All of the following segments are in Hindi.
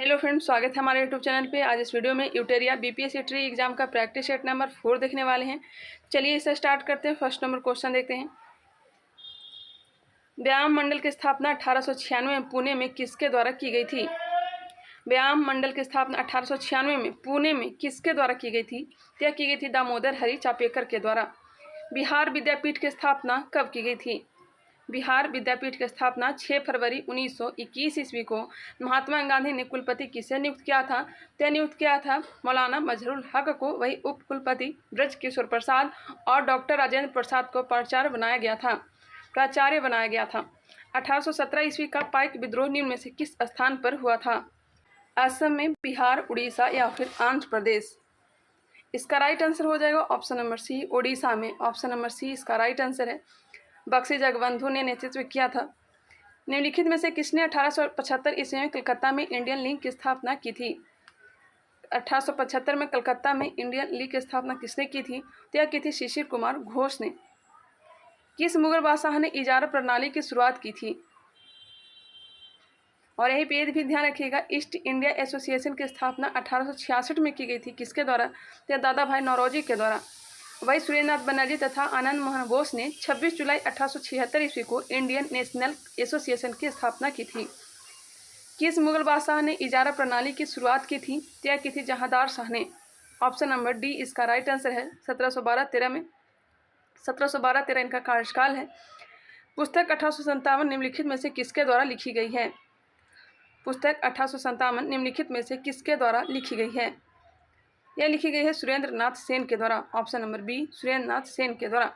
हेलो फ्रेंड्स, स्वागत है हमारे यूट्यूब चैनल पे। आज इस वीडियो में यूटेरिया बीपीएससी ट्री एग्जाम का प्रैक्टिस सेट नंबर 4 देखने वाले हैं। चलिए इसे स्टार्ट करते हैं। फर्स्ट नंबर क्वेश्चन देखते हैं। व्यायाम मंडल की स्थापना 1896 में पुणे में किसके द्वारा की गई थी? व्यायाम मंडल की स्थापना 1896 में पुणे में किसके द्वारा की गई थी? यह की गई थी दामोदर हरि चापेकर के द्वारा। बिहार विद्यापीठ की स्थापना कब की गई थी? बिहार विद्यापीठ की स्थापना 6 फरवरी 1921 ईस्वी को महात्मा गांधी ने कुलपति किसे नियुक्त किया था? तय नियुक्त किया था मौलाना मजहरूल हक को। वही उप कुलपति ब्रज किशोर प्रसाद और डॉक्टर राजेंद्र प्रसाद को प्राचार्य बनाया गया था। 1817 ईस्वी का पाइक विद्रोह निम्न में से किस स्थान पर हुआ था? असम में, बिहार, उड़ीसा या फिर आंध्र प्रदेश? इसका राइट आंसर हो जाएगा ऑप्शन नंबर सी, उड़ीसा में। ऑप्शन नंबर सी इसका राइट आंसर है। बख्शी जगबंधु ने नेतृत्व किया था। निम्नलिखित में से किसने 1875 ईस्वी में कलकत्ता में इंडियन लीग की स्थापना की थी? 1875 में कलकत्ता में इंडियन लीग की स्थापना किसने की थी? तो यह की थी शिशिर कुमार घोष ने। किस मुगल बादशाह ने इजारा प्रणाली की शुरुआत की थी? और यही पे भी ध्यान रखिएगा, ईस्ट इंडिया एसोसिएशन की स्थापना 1866 में की गई थी। किसके द्वारा? तो दादा भाई नौरोजी के द्वारा। वही सुरेंद्रनाथ बनर्जी तथा आनंद मोहन बोस ने 26 जुलाई 1876 ईस्वी को इंडियन नेशनल एसोसिएशन की स्थापना की थी। किस मुगल बादशाह ने इजारा प्रणाली की शुरुआत की थी? तय की थी जहांदार शाह ने। ऑप्शन नंबर डी इसका राइट आंसर है। 1712-13 में 1712-13 इनका कार्यकाल है। पुस्तक 1857 निम्नलिखित में से किसके द्वारा लिखी गई है? पुस्तक 1857 निम्नलिखित में से किसके द्वारा लिखी गई है? यह लिखी गई है सुरेंद्र नाथ सेन के द्वारा। ऑप्शन नंबर बी सुरेंद्र नाथ सेन के द्वारा।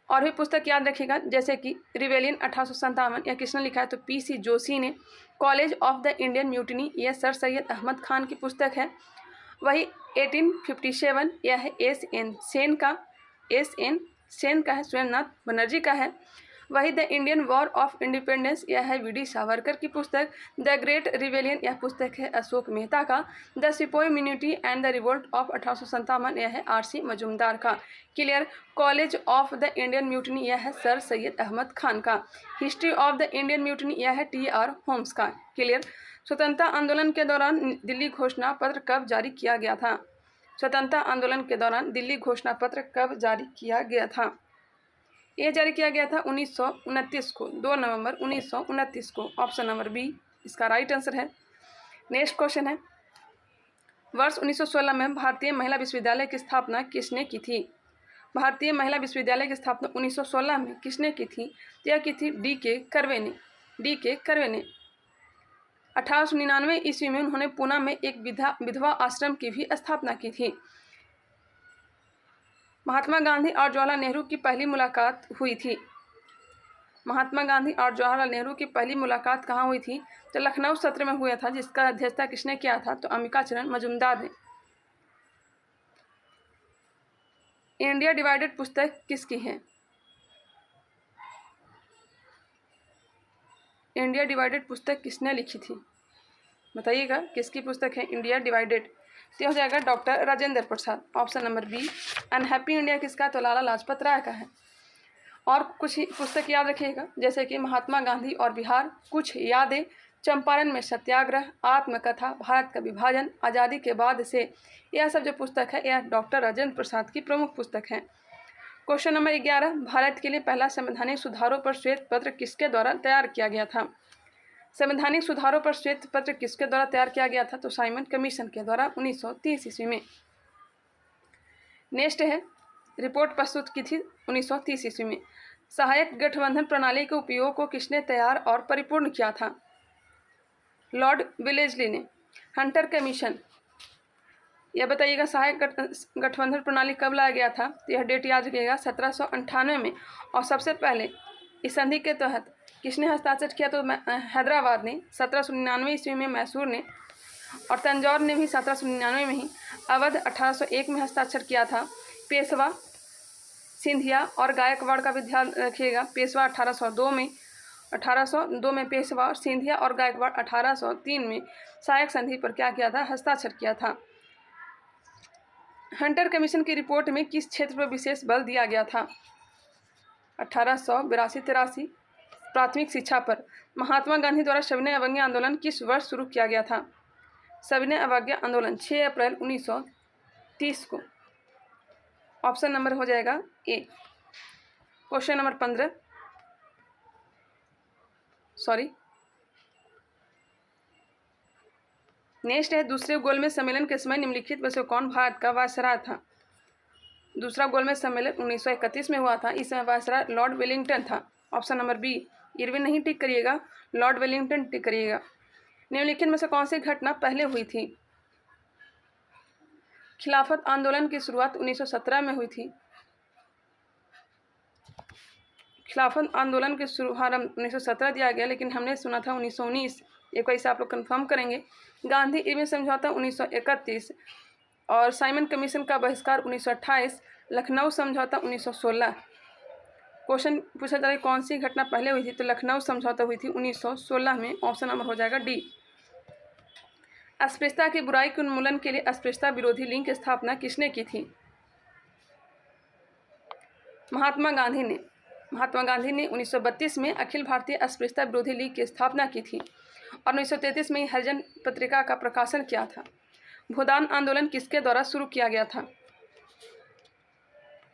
और भी पुस्तक याद रखिएगा, जैसे कि रिवेलियन 1857 यह किसने लिखा है? तो पीसी जोशी ने। College of the Indian mutiny यह सर सैयद अहमद खान की पुस्तक है। वही 1857 यह है एस.एन. सेन का है, सुरेंद्र नाथ बनर्जी का है। वही the Indian war of independence यह है वी.डी. सावरकर की पुस्तक। द ग्रेट रिवेलियन यह पुस्तक है अशोक मेहता का। The sepoy mutiny and the revolt of 1857 यह है आर.सी. मजूमदार का। Clear. College of the Indian mutiny यह है सर सैयद अहमद खान का। History of the Indian mutiny यह है टी.आर. होम्स का। क्लियर। स्वतंत्रता आंदोलन के दौरान दिल्ली घोषणा पत्र कब जारी किया गया था? स्वतंत्रता आंदोलन के दौरान दिल्ली घोषणा पत्र कब जारी किया गया था? यह जारी किया गया था 1929 को, 2 नवंबर 1929 को। ऑप्शन नंबर बी इसका राइट आंसर है। नेक्स्ट क्वेश्चन है, वर्ष 1916 में भारतीय महिला विश्वविद्यालय की स्थापना किसने की थी? भारतीय महिला विश्वविद्यालय की स्थापना 1916 में किसने की थी? तो यह की थी डी.के. कर्वे ने। 1899 ईस्वी में उन्होंने पुणे में एक विधवा आश्रम की भी स्थापना की थी। महात्मा गांधी और जवाहरलाल नेहरू की पहली मुलाकात हुई थी। महात्मा गांधी और जवाहरलाल नेहरू की पहली मुलाकात कहाँ हुई थी? तो लखनऊ सत्र में हुआ था, जिसका अध्यक्षता किसने किया था? तो अंबिका चरण मजूमदार ने। इंडिया डिवाइडेड पुस्तक किसकी है? इंडिया डिवाइडेड पुस्तक किसने लिखी थी? बताइएगा, किसकी पुस्तक है इंडिया डिवाइडेड? तो हो जाएगा doctor Rajendra Prasad. Option number B. Unhappy India किसका? तो लाला लाजपत राय का है। और कुछ ही पुस्तक याद रखिएगा, जैसे कि महात्मा गांधी और बिहार, कुछ यादें, चंपारण में सत्याग्रह, आत्मकथा, भारत का विभाजन, आज़ादी के बाद से, यह सब जो पुस्तक है यह डॉक्टर राजेंद्र प्रसाद की प्रमुख पुस्तक है। क्वेश्चन नंबर 11, भारत के लिए पहला संवैधानिक सुधारों पर श्वेत पत्र किसके द्वारा तैयार किया गया था? संवैधानिक सुधारों पर श्वेत पत्र किसके द्वारा तैयार किया गया था? तो साइमन कमीशन के द्वारा 1930 ईस्वी में। नेक्स्ट है, रिपोर्ट प्रस्तुत की थी 1930 ईस्वी में। सहायक गठबंधन प्रणाली के उपयोग को किसने तैयार और परिपूर्ण किया था? लॉर्ड विलेजली ने। हंटर कमीशन, यह बताइएगा सहायक गठबंधन प्रणाली कब लाया गया था? तो यह डेट याद रखिएगा 1798 में। और सबसे पहले इस संधि के तहत किसने हस्ताक्षर किया? तो हैदराबाद ने। 1799 ईस्वी में मैसूर ने, और तंजौर ने भी 1799 में ही। अवध 1801 में हस्ताक्षर किया था। पेशवा, सिंधिया और गायकवाड़ का भी ध्यान रखिएगा। पेशवा 1802 में पेशवा, और सिंधिया और गायकवाड़ 1803 में सहायक संधि पर क्या किया था? हस्ताक्षर किया था। हंटर कमीशन की रिपोर्ट में किस क्षेत्र पर विशेष बल दिया गया था? 1882-83, प्राथमिक शिक्षा पर महात्मा गांधी द्वारा सविनय अवज्ञा आंदोलन किस वर्ष शुरू किया गया था? सविनय अवज्ञा आंदोलन 6 अप्रैल 1930 को। ऑप्शन नंबर हो जाएगा ए। क्वेश्चन नंबर 15 नेक्स्ट है, दूसरे गोलमेज सम्मेलन के समय निम्नलिखित में से कौन भारत का वायसराय था? दूसरा गोलमेज सम्मेलन 1931 में हुआ था। इस समय वायसराय लॉर्ड वेलिंगटन था। Option number B. इरविन नहीं टिक करिएगा, लॉर्ड वेलिंगटन टिक करिएगा। निम्नलिखित में से कौन सी घटना पहले हुई थी? खिलाफत आंदोलन की शुरुआत 1917 में हुई थी। खिलाफत आंदोलन के शुभारंभ 1917 दिया गया, लेकिन हमने सुना था 1919। एक बार इसे आप लोग कन्फर्म करेंगे। गांधी इरविन समझौता 1931 और साइमन कमीशन का बहिष्कार 1928, लखनऊ समझौता 1916। क्वेश्चन पूछा जा रहा है कौन सी घटना पहले हुई थी, तो लखनऊ समझौता हुई थी 1916 में। ऑप्शन नंबर हो जाएगा डी। अस्पृश्यता की बुराई के उन्मूलन के लिए अस्पृश्यता विरोधी लीग की स्थापना किसने की थी? महात्मा गांधी ने। महात्मा गांधी ने 1932 में अखिल भारतीय अस्पृश्यता विरोधी लीग की स्थापना की थी और 1933 में हरिजन पत्रिका का प्रकाशन किया था। भूदान आंदोलन किसके द्वारा शुरू किया गया था?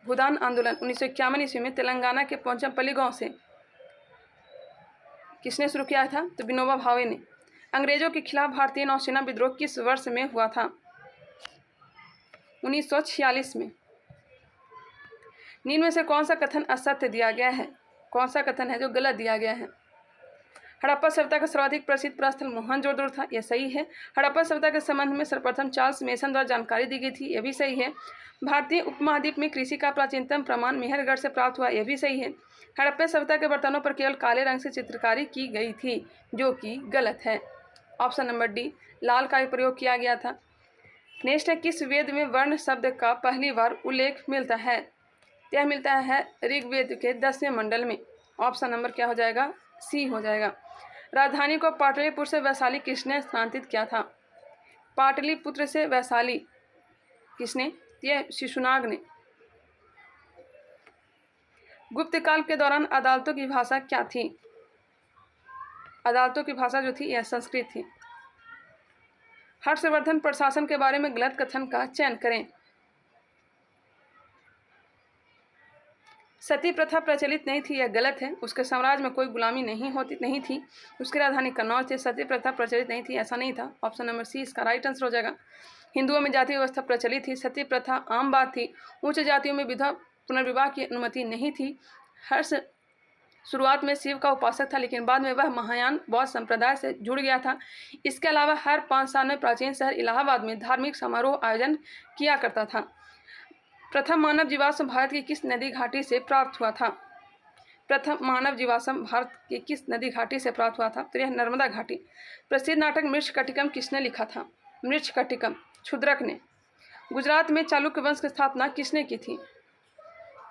भूदान आंदोलन 1951 ईस्वी में तेलंगाना के पोचमपल्ली गांव से किसने शुरू किया था? तो विनोबा भावे ने। अंग्रेजों के खिलाफ भारतीय नौसेना विद्रोह किस वर्ष में हुआ था? 1946 में। निम्न में से कौन सा कथन असत्य दिया गया है? कौन सा कथन है जो गलत दिया गया है? हड़प्पा सभ्यता का सर्वाधिक प्रसिद्ध प्रस्थल मोहनजोदड़ो था, यह सही है। हड़प्पा सभ्यता के संबंध में सर्वप्रथम चार्ल्स मेसन द्वारा जानकारी दी गई थी, यह भी सही है। भारतीय उपमहाद्वीप में कृषि का प्राचीनतम प्रमाण मेहरगढ़ से प्राप्त हुआ, यह भी सही है। हड़प्पा सभ्यता के बर्तनों पर केवल काले रंग से चित्रकारी की गई थी, जो कि गलत है। ऑप्शन नंबर डी, लाल का प्रयोग किया गया था। नेक्स्ट है, किस वेद में वर्ण शब्द का पहली बार उल्लेख मिलता है? यह मिलता है ऋग्वेद के 10वें मंडल में। ऑप्शन नंबर क्या हो जाएगा? सी हो जाएगा। राजधानी को पाटलिपुत्र से वैशाली किसने स्थानांतरित किया था? पाटलिपुत्र से वैशाली किसने? यह शिशुनाग ने। गुप्त काल के दौरान अदालतों की भाषा क्या थी? अदालतों की भाषा जो थी यह संस्कृत थी। हर्षवर्धन प्रशासन के बारे में गलत कथन का चयन करें। सती प्रथा प्रचलित नहीं थी, यह गलत है। उसके साम्राज्य में कोई गुलामी नहीं थी। उसकी राजधानी कन्नौज थी। सती प्रथा प्रचलित नहीं थी, ऐसा नहीं था। ऑप्शन नंबर सी इसका राइट आंसर हो जाएगा। हिंदुओं में जाति व्यवस्था प्रचलित थी। सती प्रथा आम बात थी। उच्च जातियों में विधवा पुनर्विवाह की अनुमति नहीं थी। हर्ष शुरुआत में शिव का उपासक था, लेकिन बाद में वह महायान बौद्ध संप्रदाय से जुड़ गया था। इसके अलावा हर 5 साल में प्राचीन शहर इलाहाबाद में धार्मिक समारोह आयोजन किया करता था। प्रथम मानव जीवाश्म भारत की किस नदी घाटी से प्राप्त हुआ था? प्रथम मानव जीवाश्म भारत की किस नदी घाटी से प्राप्त हुआ था? तो यह नर्मदा घाटी। प्रसिद्ध नाटक मृच्छकटिकम किसने लिखा था? मृच्छकटिकम क्षुद्रक ने। गुजरात में चालुक्य वंश की स्थापना किसने की थी?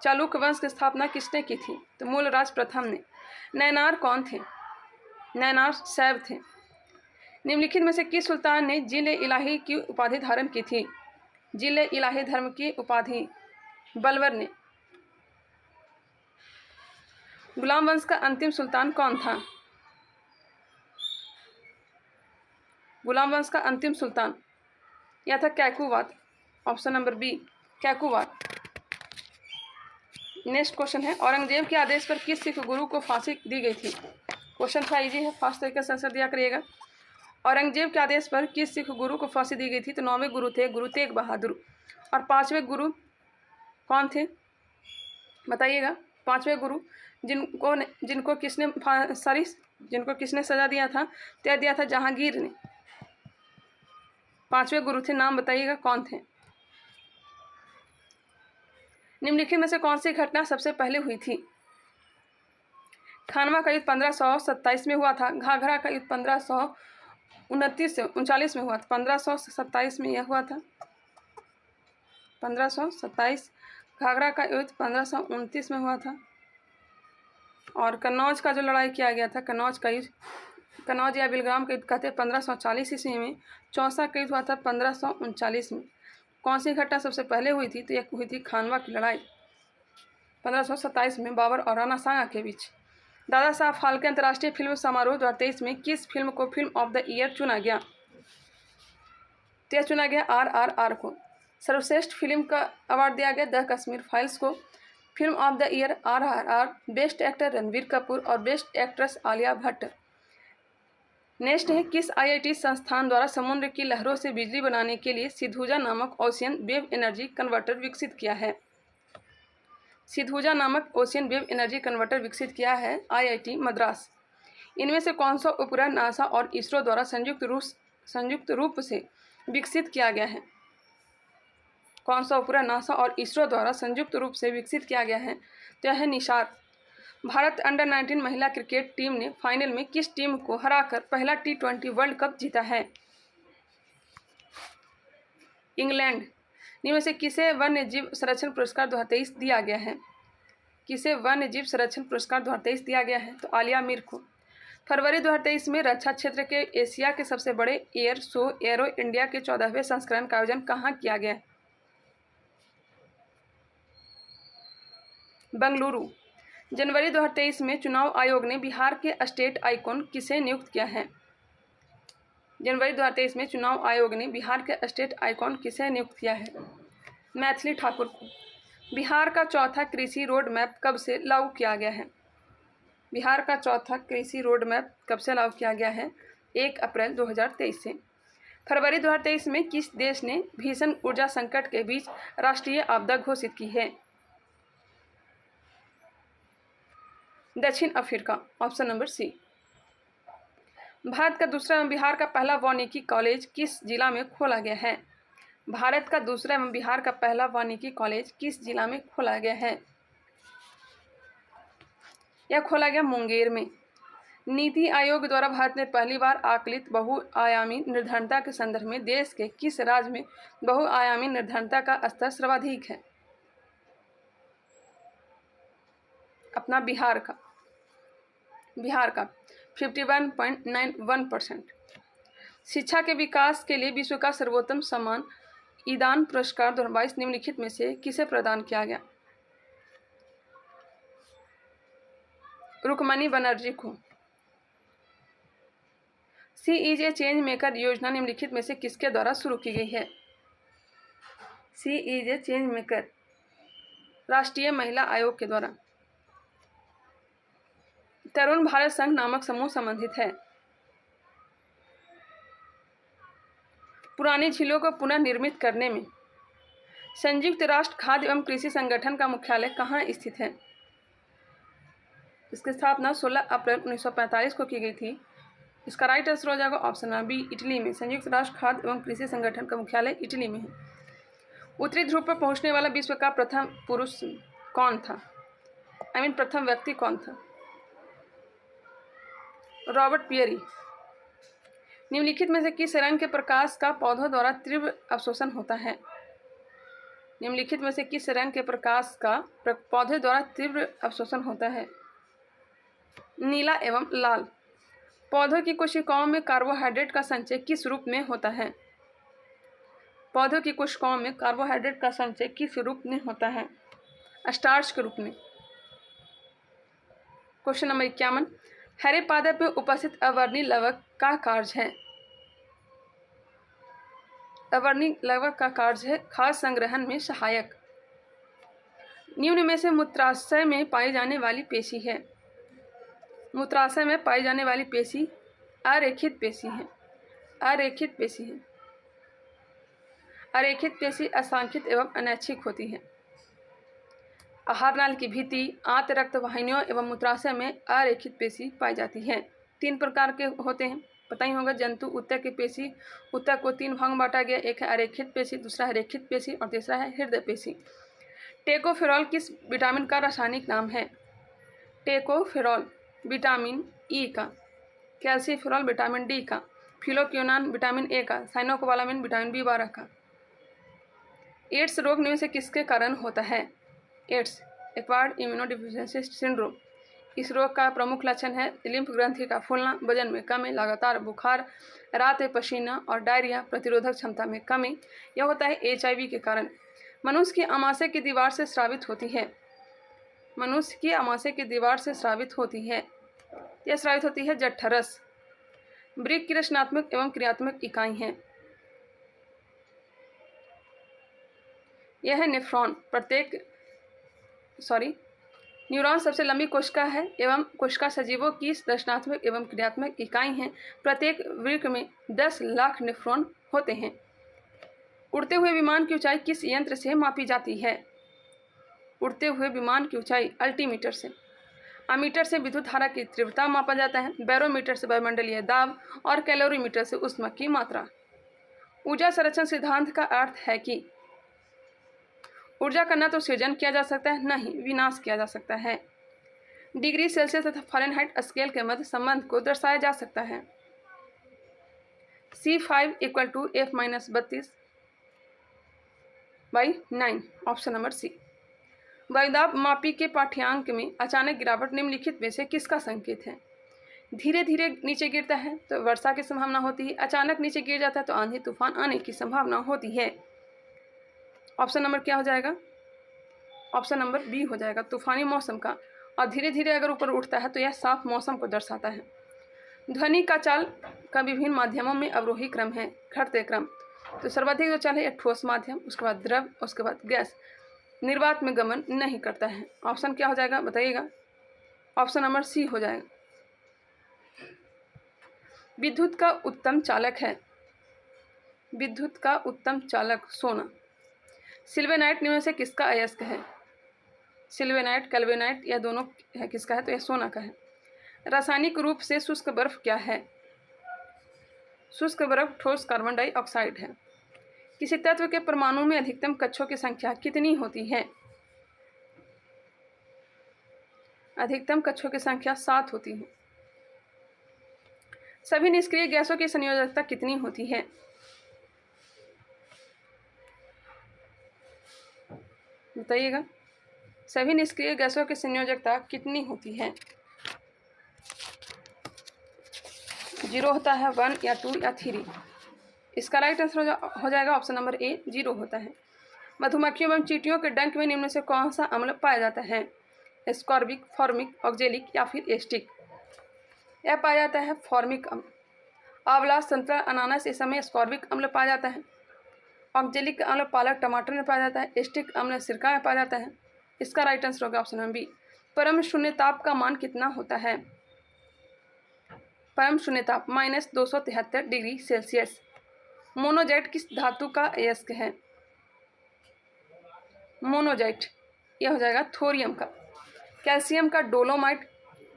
चालुक्य वंश की स्थापना किसने की थी? तो मूलराज प्रथम ने। नैनार कौन थे? नैनार शैव थे। निम्नलिखित में से किस सुल्तान ने जिले इलाही की उपाधि धारण की थी? जिले इलाही धर्म की उपाधि बलवर ने। गुलाम वंश का अंतिम सुल्तान कौन था? गुलाम वंश का अंतिम सुल्तान यह था Kaiqubad. Option number B Kaiqubad. Next question है, औरंगजेब के आदेश पर किस सिख गुरु को फांसी दी गई थी? क्वेश्चन था इजी है, फास्ट तरीके से आंसर दिया करिएगा। औरंगजेब के आदेश पर किस सिख गुरु को फांसी दी गई थी? तो 9वें गुरु थे गुरु तेग बहादुर। और 5वें गुरु कौन थे बताइएगा? 5वें गुरु जिनको किसने सजा दिया था? तय दिया था जहांगीर ने। 5वें गुरु थे, नाम बताइएगा कौन थे? निम्नलिखित में से कौन सी घटना सबसे पहले हुई थी? खानवा का युद्ध 1527 में हुआ था। घाघरा का युद्ध 1539 में हुआ था। 1527 में यह हुआ था। 1527। घाघरा का युद्ध 1529 में हुआ था। और कन्नौज का जो लड़ाई किया गया था, कन्नौज का युद्ध, कन्नौज या बिलग्राम का युद्ध कहते हैं 1540 ईस्वी में। चौसा का युद्ध हुआ था 1539 में। कौन सी घटना सबसे पहले हुई थी? तो यह हुई थी खानवा की लड़ाई 1527 में बाबर और राणा सांगा के बीच। दादा साहब फाल्के अंतर्राष्ट्रीय फिल्म समारोह 2023 में किस फिल्म को फिल्म ऑफ द ईयर चुना गया? तो यह चुना गया RRR को। सर्वश्रेष्ठ फिल्म का अवार्ड दिया गया द कश्मीर फाइल्स को। Film of the year RRR, best actor Ranbir Kapoor और best actress Alia Bhatt. Next है, किस IIT संस्थान द्वारा समुद्र की लहरों से बिजली बनाने के लिए सिद्धूजा नामक ओशियन वेव एनर्जी कन्वर्टर विकसित किया है? सिद्धूजा नामक ओशियन वेव एनर्जी कन्वर्टर विकसित किया है IIT मद्रास। इनमें से कौन सा उपग्रह नासा और इसरो द्वारा संयुक्त रूप से विकसित किया गया है? कौन सा उपग्रह नासा और इसरो द्वारा संयुक्त रूप से विकसित किया गया है? तो यह है निशार। भारत अंडर 19 महिला क्रिकेट टीम ने फाइनल में किस टीम को हराकर पहला T20 वर्ल्ड कप जीता है? इंग्लैंड। इनमें से किसे वन्य जीव संरक्षण पुरस्कार 2023 दिया गया है? किसे वन्य जीव संरक्षण पुरस्कार 2023 दिया गया है? तो आलिया मीर को। फरवरी 2023 में रक्षा क्षेत्र के एशिया के सबसे बड़े एयर शो एरो इंडिया के 14वें संस्करण का आयोजन कहाँ किया गया? बेंगलुरु। जनवरी 2023 में चुनाव आयोग ने बिहार के स्टेट आइकॉन किसे नियुक्त किया है? जनवरी 2023 में चुनाव आयोग ने बिहार के स्टेट आइकॉन किसे नियुक्त किया है? मैथिली ठाकुर को। बिहार का चौथा कृषि रोड मैप कब से लागू किया गया है? बिहार का चौथा कृषि रोड मैप कब से लागू किया गया है? 1 अप्रैल 2023 से। फरवरी 2023 में किस देश ने भीषण ऊर्जा संकट के बीच राष्ट्रीय आपदा घोषित की है? दक्षिण Africa, option number C. Bihar का पहला वानिकी कॉलेज किस जिला में खोला गया है? भारत का दूसरा एवं बिहार का पहला वानिकी कॉलेज किस जिला में खोला गया है? यह खोला गया मुंगेर में। नीति आयोग द्वारा भारत में पहली बार आकलित बहुआयामी निर्धनता के संदर्भ में देश के किस राज्य में बहुआयामी निर्धनता का स्तर सर्वाधिक है? अपना बिहार का 51.91%। शिक्षा के विकास के लिए विश्व का सर्वोत्तम सम्मान ईदान पुरस्कार 2022 निम्नलिखित में से किसे प्रदान किया गया? रुक्मणी बनर्जी को। CEJ चेंज मेकर योजना निम्नलिखित में से किसके द्वारा शुरू की गई है? CEJ चेंज मेकर राष्ट्रीय महिला आयोग के द्वारा। तरुण भारत संघ नामक समूह संबंधित है। पुरानी झीलों को पुनर्निर्मित करने में संयुक्त राष्ट्र खाद्य एवं कृषि संगठन का मुख्यालय कहाँ स्थित है? इसकी स्थापना 16 अप्रैल 1945 को की गई थी। इसका राइट आंसर हो जाएगा ऑप्शन नंबर बी, इटली में। संयुक्त राष्ट्र खाद्य एवं कृषि संगठन का मुख्यालय इटली में है। उत्तरी ध्रुव पर पहुंचने वाला विश्व का प्रथम पुरुष कौन था? प्रथम व्यक्ति कौन था? Robert Peary. निम्नलिखित में से किस रंग के प्रकाश का पौधों द्वारा तीव्र अवशोषण होता है? निम्नलिखित में से किस रंग के प्रकाश का पौधे द्वारा तीव्र अवशोषण होता है? नीला एवं लाल। पौधों की कोशिकाओं में कार्बोहाइड्रेट का संचय किस रूप में होता है? पौधों की कोशिकाओं में कार्बोहाइड्रेट का संचय किस रूप में होता है? स्टार्च के रूप में। Question number 51। हरे पादप में उपस्थित अवर्णी लवक का कार्य है? अवर्णी लवक का कार्य है खाद्य संग्रहण में सहायक। निम्न में से मूत्राशय में पाई जाने वाली पेशी है? मूत्राशय में पाई जाने वाली पेशी अरेखित पेशी है। अरेखित पेशी है। अरेखित पेशी असांखित एवं अनैच्छिक होती है। आहार नाल की भित्ति, आंत रक्त वाहिनियों एवं मूत्राशय में अरेखित पेशी पाई जाती है। 3 प्रकार के होते हैं, पता ही होगा। जंतु ऊतक की पेशी। ऊतक को 3 भाग में बांटा गया। एक है अरेखित पेशी, दूसरा है रेखित पेशी और तीसरा है हृदय पेशी। टेकोफेरॉल किस विटामिन का रासायनिक नाम है? टेकोफेरॉल विटामिन ई का, कैल्सीफेरॉल विटामिन डी का, फिलोक्विनोन विटामिन ए का, साइनोकोबालामिन विटामिन B12 का। एड्स रोग निम्न से किसके कारण होता है? AIDS acquired immunodeficiency syndrome. इस रोग का प्रमुख लक्षण है लिम्फ ग्रंथि का फूलना, वजन में कमी, लगातार बुखार, रात में पसीना और डायरिया, प्रतिरोधक क्षमता में कमी। यह होता है HIV के कारण। मनुष्य की आमाशय की दीवार से स्रावित होती है। मनुष्य की आमाशय की दीवार से स्रावित होती है। यह स्रावित होती है जठरस। वृक्क की रचनात्मक एवं क्रियात्मक इकाई है। यह है नेफ्रॉन। न्यूरॉन सबसे लंबी कोशिका है एवं कोशिका सजीवों की रचनात्मक एवं क्रियात्मक इकाई है। प्रत्येक वृक्क में 10 लाख नेफ्रॉन होते हैं। उड़ते हुए विमान की ऊंचाई किस यंत्र से मापी जाती है? उड़ते हुए विमान की ऊंचाई अल्टीमीटर से। अमीटर से विद्युत धारा की तीव्रता मापा जाता है। बैरोमीटर से वायुमंडलीय दाब और कैलोरीमीटर से ऊष्मा की मात्रा। ऊर्जा संरक्षण सिद्धांत का अर्थ है कि ऊर्जा का न तो सृजन किया जा सकता है, न ही विनाश किया जा सकता है। डिग्री सेल्सियस तथा फ़ारेनहाइट स्केल के मध्य संबंध को दर्शाया जा सकता है। C5 = F-32/9। ऑप्शन नंबर सी। वायुदाब मापी के पाठ्यांक में अचानक गिरावट निम्नलिखित में से किसका संकेत है? धीरे धीरे नीचे गिरता है तो वर्षा की संभावना होती है। अचानक नीचे गिर जाता है तो आंधी तूफान आने की संभावना होती है। ऑप्शन नंबर क्या हो जाएगा? ऑप्शन नंबर बी हो जाएगा, तूफानी मौसम का। और धीरे धीरे अगर ऊपर उठता है तो यह साफ मौसम को दर्शाता है। ध्वनि का चाल का विभिन्न माध्यमों में अवरोही क्रम है, घटते क्रम। तो सर्वाधिक जो चाल है ठोस माध्यम, उसके बाद द्रव, उसके बाद गैस। निर्वात में गमन नहीं करता है। ऑप्शन क्या हो जाएगा बताइएगा? ऑप्शन नंबर सी हो जाएगा। विद्युत का उत्तम चालक है। विद्युत का उत्तम चालक सोना। सिल्वेनाइट निम्न से किसका अयस्क है? सिल्वेनाइट, कैल्वेनाइट, यह दोनों है किसका है? तो यह सोना का है। रासायनिक रूप से शुष्क बर्फ क्या है? शुष्क बर्फ ठोस कार्बन डाइऑक्साइड है। किसी तत्व के परमाणु में अधिकतम कक्षों की संख्या कितनी होती है? अधिकतम कक्षों की संख्या 7 होती है। सभी निष्क्रिय गैसों की संयोजकता कितनी होती है? बताइएगा, सभी निष्क्रिय गैसों की संयोजकता कितनी होती है? 0 होता है, 1 या 2 या 3। इसका राइट आंसर हो जाएगा ऑप्शन नंबर ए, 0 होता है। मधुमक्खियों एवं चींटियों के डंक में निम्न से कौन सा अम्ल पाया जाता है? एस्कॉर्बिक, फॉर्मिक, ऑक्जेलिक या फिर एस्टिक? यह पाया जाता है फॉर्मिक अम्ल। आंवला, संतरा, अनानास इस समय एस्कॉर्बिक अम्ल पाया जाता है। ऑक्जेलिक अम्ल पालक, टमाटर में पाया जाता है। एस्टिक अम्ल सिरका में पाया जाता है। इसका राइट आंसर होगा ऑप्शन नंबर बी। परम शून्य ताप का मान कितना होता है? परम शून्य ताप -273 डिग्री सेल्सियस। मोनोजाइट किस धातु का अयस्क है? मोनोजाइट, यह हो जाएगा थोरियम का। कैल्शियम का डोलोमाइट,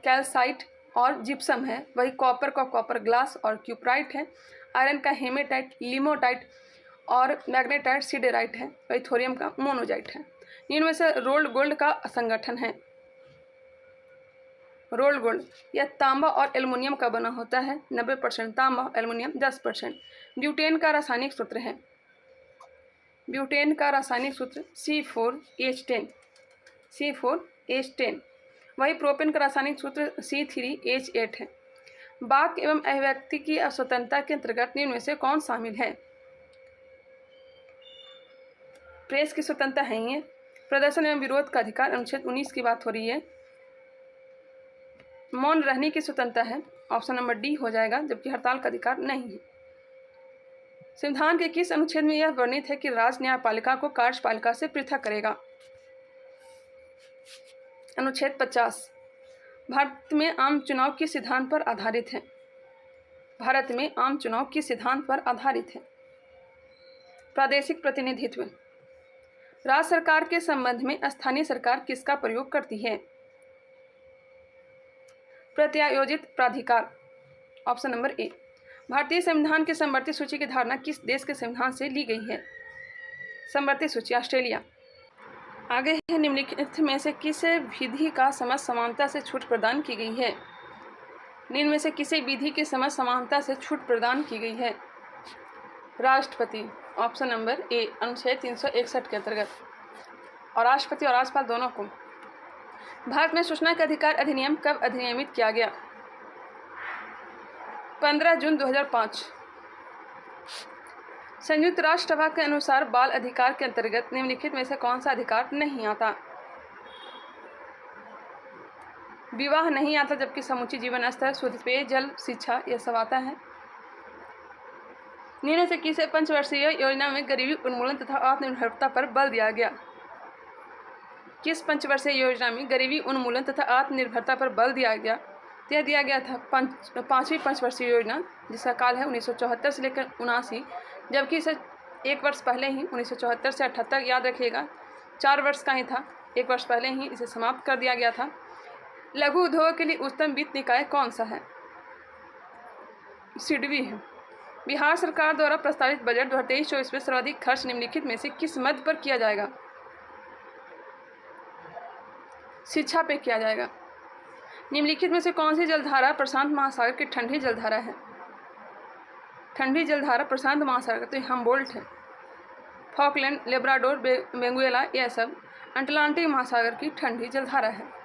कैल्साइट और जिप्सम है। वही कॉपर का कॉपर ग्लास और क्यूपराइट है। आयरन का हेमेटाइट, लिमोटाइट और मैग्नेटाइट सिडेराइट है। वही थोरियम का मोनोजाइट है। इनमें से रोल्ड गोल्ड का संगठन है। रोल्ड गोल्ड यह तांबा और एल्युमिनियम का बना होता है। 90% तांबा, एल्युमिनियम 10%। ब्यूटेन का रासायनिक सूत्र है। ब्यूटेन का रासायनिक सूत्र C4H10। C4H10। वही प्रोपेन का रासायनिक सूत्र C3H8 है। वाक एवं अभिव्यक्ति की स्वतंत्रता के अंतर्गत निम्न में से कौन शामिल है? प्रेस की स्वतंत्रता है ये। प्रदर्शन एवं विरोध का अधिकार, अनुच्छेद 19 की बात हो रही है। मौन रहने की स्वतंत्रता है, ऑप्शन नंबर डी हो जाएगा, जबकि हड़ताल का अधिकार नहीं है। संविधान के किस अनुच्छेद में यह वर्णित है कि राज्य न्यायपालिका को कार्यपालिका से पृथक करेगा? अनुच्छेद 50। भारत में आम चुनाव किस सिद्धांत पर आधारित है? भारत में आम चुनाव किस सिद्धांत पर आधारित है? प्रादेशिक प्रतिनिधित्व। राज्य सरकार के संबंध में स्थानीय सरकार किसका प्रयोग करती है? प्रत्यायोजित प्राधिकार, ऑप्शन नंबर ए। भारतीय संविधान के समवर्ती सूची की धारणा किस देश के संविधान से ली गई है? समवर्ती सूची, ऑस्ट्रेलिया। आगे है, निम्नलिखित में से किस विधि का समझ समानता से छूट प्रदान की गई है? निम्न में से किसी विधि की समझ समानता से छूट प्रदान की गई है? राष्ट्रपति, ऑप्शन नंबर ए, अनुच्छेद 361 के अंतर्गत। और राष्ट्रपति और राज्यपाल दोनों को। भारत में सूचना के अधिकार अधिनियम कब अधिनियमित किया गया? 15 जून 2005। संयुक्त राष्ट्र सभा के अनुसार बाल अधिकार के अंतर्गत निम्नलिखित में से कौन सा अधिकार नहीं आता? विवाह नहीं आता, जबकि समूची जीवन स्तर, शुद्ध पेयजल, शिक्षा, यह सब आता है। निम्न से किस पंचवर्षीय योजना में गरीबी उन्मूलन तथा आत्मनिर्भरता पर बल दिया गया? किस पंचवर्षीय योजना में गरीबी उन्मूलन तथा आत्मनिर्भरता पर बल दिया गया? यह दिया गया था पांचवी पंचवर्षीय योजना, जिसका काल है 1974 से लेकर 79, जबकि इसे एक वर्ष पहले ही 1974 से 78, याद रखिएगा 4 वर्ष का ही था, एक वर्ष पहले ही इसे समाप्त कर दिया गया था। लघु उद्योग के लिए उच्चतम वित्त निकाय कौन सा है? सिडबी है। बिहार सरकार द्वारा प्रस्तावित बजट 2023-24 में सर्वाधिक खर्च निम्नलिखित में से किस मद पर किया जाएगा? शिक्षा पे किया जाएगा। निम्नलिखित में से कौन सी जलधारा प्रशांत महासागर की ठंडी जलधारा है? ठंडी जलधारा प्रशांत महासागर, तो हम्बोल्ट है। फॉकलैंड, लेब्राडोर, वेनेजुएला, यह सब अटलांटिक महासागर की ठंडी जलधारा है।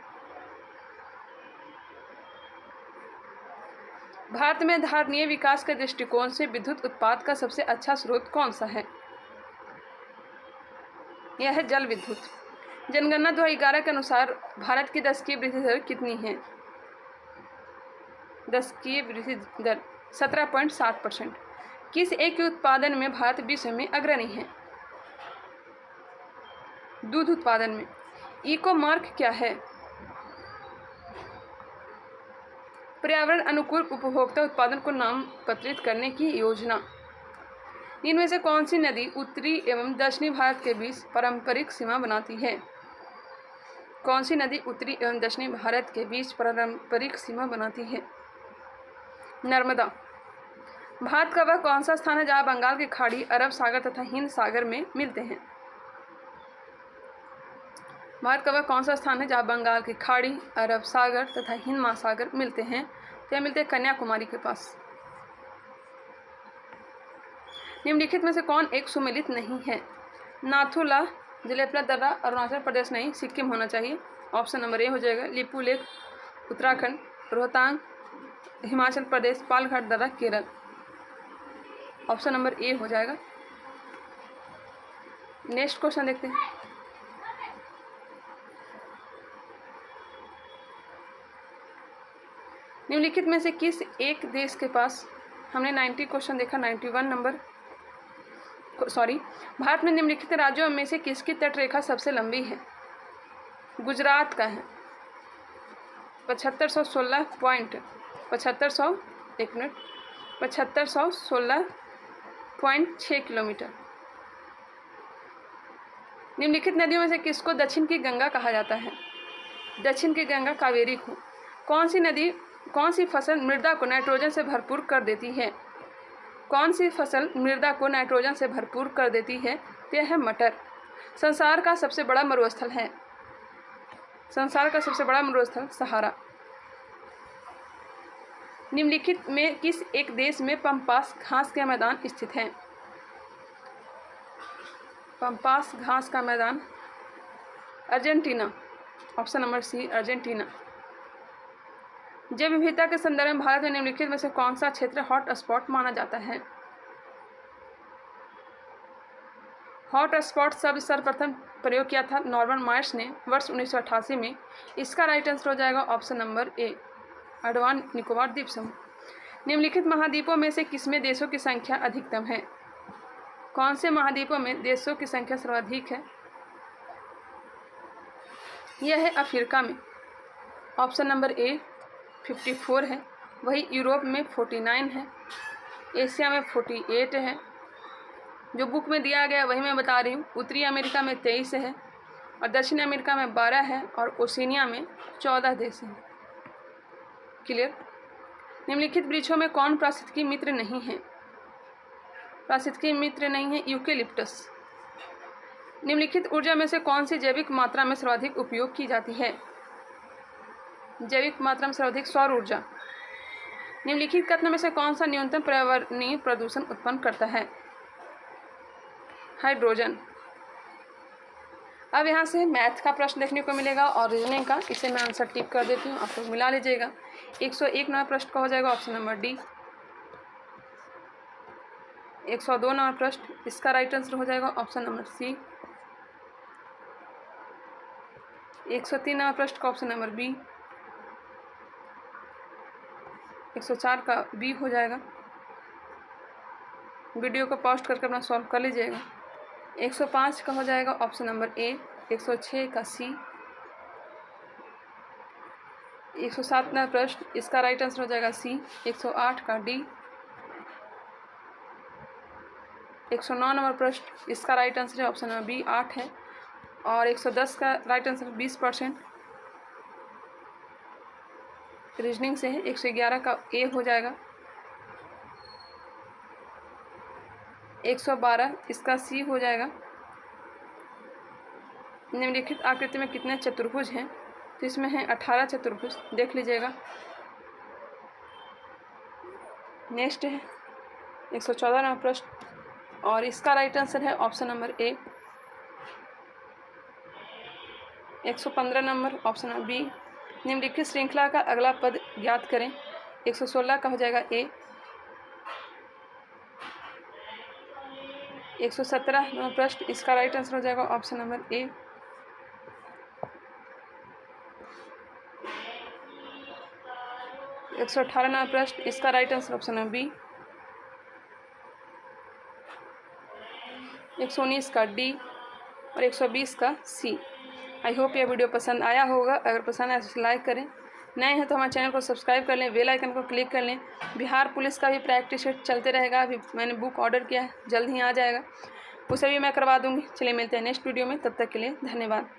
भारत में धारणीय विकास के दृष्टिकोण से विद्युत उत्पाद का सबसे अच्छा स्रोत कौन सा है? यह है जल विद्युत। जनगणना 2011 के अनुसार भारत की दशकीय वृद्धि दर कितनी है? दशकीय वृद्धि दर 17.7%। किस एक के उत्पादन में भारत विश्व में अग्रणी है? दूध उत्पादन में। इको मार्क क्या है? पर्यावरण अनुकूल उपभोक्ता उत्पादन को नामपत्रित करने की योजना। इनमें से कौन सी नदी उत्तरी एवं दक्षिणी भारत के बीच पारंपरिक सीमा बनाती है? कौन सी नदी उत्तरी एवं दक्षिणी भारत के बीच पारंपरिक सीमा बनाती है? नर्मदा। भारत का वह कौन सा स्थान है जहाँ बंगाल की खाड़ी, अरब सागर तथा हिंद सागर में मिलते हैं? भारत का वह कौन सा स्थान है जहाँ बंगाल की खाड़ी, अरब सागर तथा हिंद महासागर मिलते हैं? तो यह मिलते हैं कन्याकुमारी के पास। निम्नलिखित में से कौन एक सुमेलित नहीं है? नाथुला, जलेपला दर्रा अरुणाचल प्रदेश नहीं, सिक्किम होना चाहिए। ऑप्शन नंबर ए हो जाएगा। लिपू लेक उत्तराखंड, रोहतांग हिमाचल प्रदेश, पालघाट दर्रा केरल। ऑप्शन नंबर ए हो जाएगा। नेक्स्ट क्वेश्चन देखते हैं। निम्नलिखित में से किस एक देश के पास, हमने 90 क्वेश्चन देखा, 91 नंबर, भारत में निम्नलिखित राज्यों में से किसकी तटरेखा सबसे लंबी है? गुजरात का है। 7516.6 किलोमीटर। निम्नलिखित नदियों में से किसको दक्षिण की गंगा कहा जाता है? दक्षिण की गंगा कावेरी को। कौन सी फसल मृदा को नाइट्रोजन से भरपूर कर देती है? कौन सी फसल मृदा को नाइट्रोजन से भरपूर कर देती है? यह है मटर। संसार का सबसे बड़ा मरुस्थल है। संसार का सबसे बड़ा मरुस्थल सहारा। निम्नलिखित में किस एक देश में पम्पास घास का मैदान स्थित है? पम्पास घास का मैदान Argentina. Option number C Argentina. जैव विविधता के संदर्भ में भारत में निम्नलिखित में से कौन सा क्षेत्र हॉट स्पॉट माना जाता है? हॉट स्पॉट शब्द सर्वप्रथम प्रयोग किया था नॉर्मन मायर्स ने वर्ष 1988 में। इसका राइट आंसर हो जाएगा ऑप्शन नंबर ए अंडमान निकोबार द्वीप समूह। निम्नलिखित महाद्वीपों में से किसमें देशों की संख्या अधिकतम है? कौन से महाद्वीपों में देशों की संख्या सर्वाधिक है? यह है अफ्रीका में। ऑप्शन नंबर ए 54 है। वही यूरोप में 49 है। एशिया में 48 है। जो बुक में दिया गया वही मैं बता रही हूँ। उत्तरी अमेरिका में 23 है और दक्षिण अमेरिका में 12 है और ओशिनिया में 14 देश हैं। क्लियर। निम्नलिखित वृक्षों में कौन पारिस्थितिकी मित्र नहीं है? पारिस्थितिकी मित्र नहीं है यूकेलिप्टस। निम्नलिखित ऊर्जा में से कौन सी जैविक मात्रा में सर्वाधिक उपयोग की जाती है? जैविक मात्रा में सर्वाधिक सौर ऊर्जा। निम्नलिखित कथनों में से कौन सा न्यूनतम पर्यावरणीय प्रदूषण उत्पन्न करता है? हाइड्रोजन। अब यहाँ से मैथ का प्रश्न देखने को मिलेगा और रीजनिंग का। इसे मैं आंसर टिक कर देती हूँ, आप लोग मिला लीजिएगा। 101 नंबर प्रश्न का हो जाएगा ऑप्शन नंबर डी। 102 नंबर प्रश्न, इसका राइट आंसर हो जाएगा ऑप्शन नंबर सी। 103 नंबर प्रश्न का ऑप्शन नंबर बी। 104 का बी हो जाएगा। वीडियो को पॉज करके अपना सॉल्व कर लीजिएगा। 105 का हो जाएगा ऑप्शन नंबर ए। 106 का सी। 107 नंबर प्रश्न, इसका राइट आंसर हो जाएगा सी। 108 का डी। 109 नंबर प्रश्न, इसका राइट आंसर है ऑप्शन नंबर बी 8 है। और 110 का राइट आंसर 20% रीजनिंग से है। 111 का ए हो जाएगा। 112 इसका सी हो जाएगा। निम्नलिखित आकृति में कितने चतुर्भुज हैं? तो इसमें है 18 चतुर्भुज, देख लीजिएगा। नेक्स्ट है 114 नंबर प्रश्न और इसका राइट आंसर है option number A. 115 number option number B. निम्नलिखित श्रृंखला का अगला पद ज्ञात करें। 116 का हो जाएगा ए। 117 नंबर प्रश्न, इसका राइट आंसर हो जाएगा ऑप्शन नंबर ए। 118 नंबर प्रश्न, इसका right answer option number B. 119 का डी और 120 का सी। आई होप यह वीडियो पसंद आया होगा। अगर पसंद आया तो लाइक करें, नए हैं तो हमारे चैनल को सब्सक्राइब कर लें, बेल आइकन को क्लिक कर लें। बिहार पुलिस का भी प्रैक्टिस चलते रहेगा। अभी मैंने बुक ऑर्डर किया है, जल्द ही आ जाएगा, उसे भी मैं करवा दूँगी। चलिए मिलते हैं नेक्स्ट वीडियो में, तब तक के लिए धन्यवाद।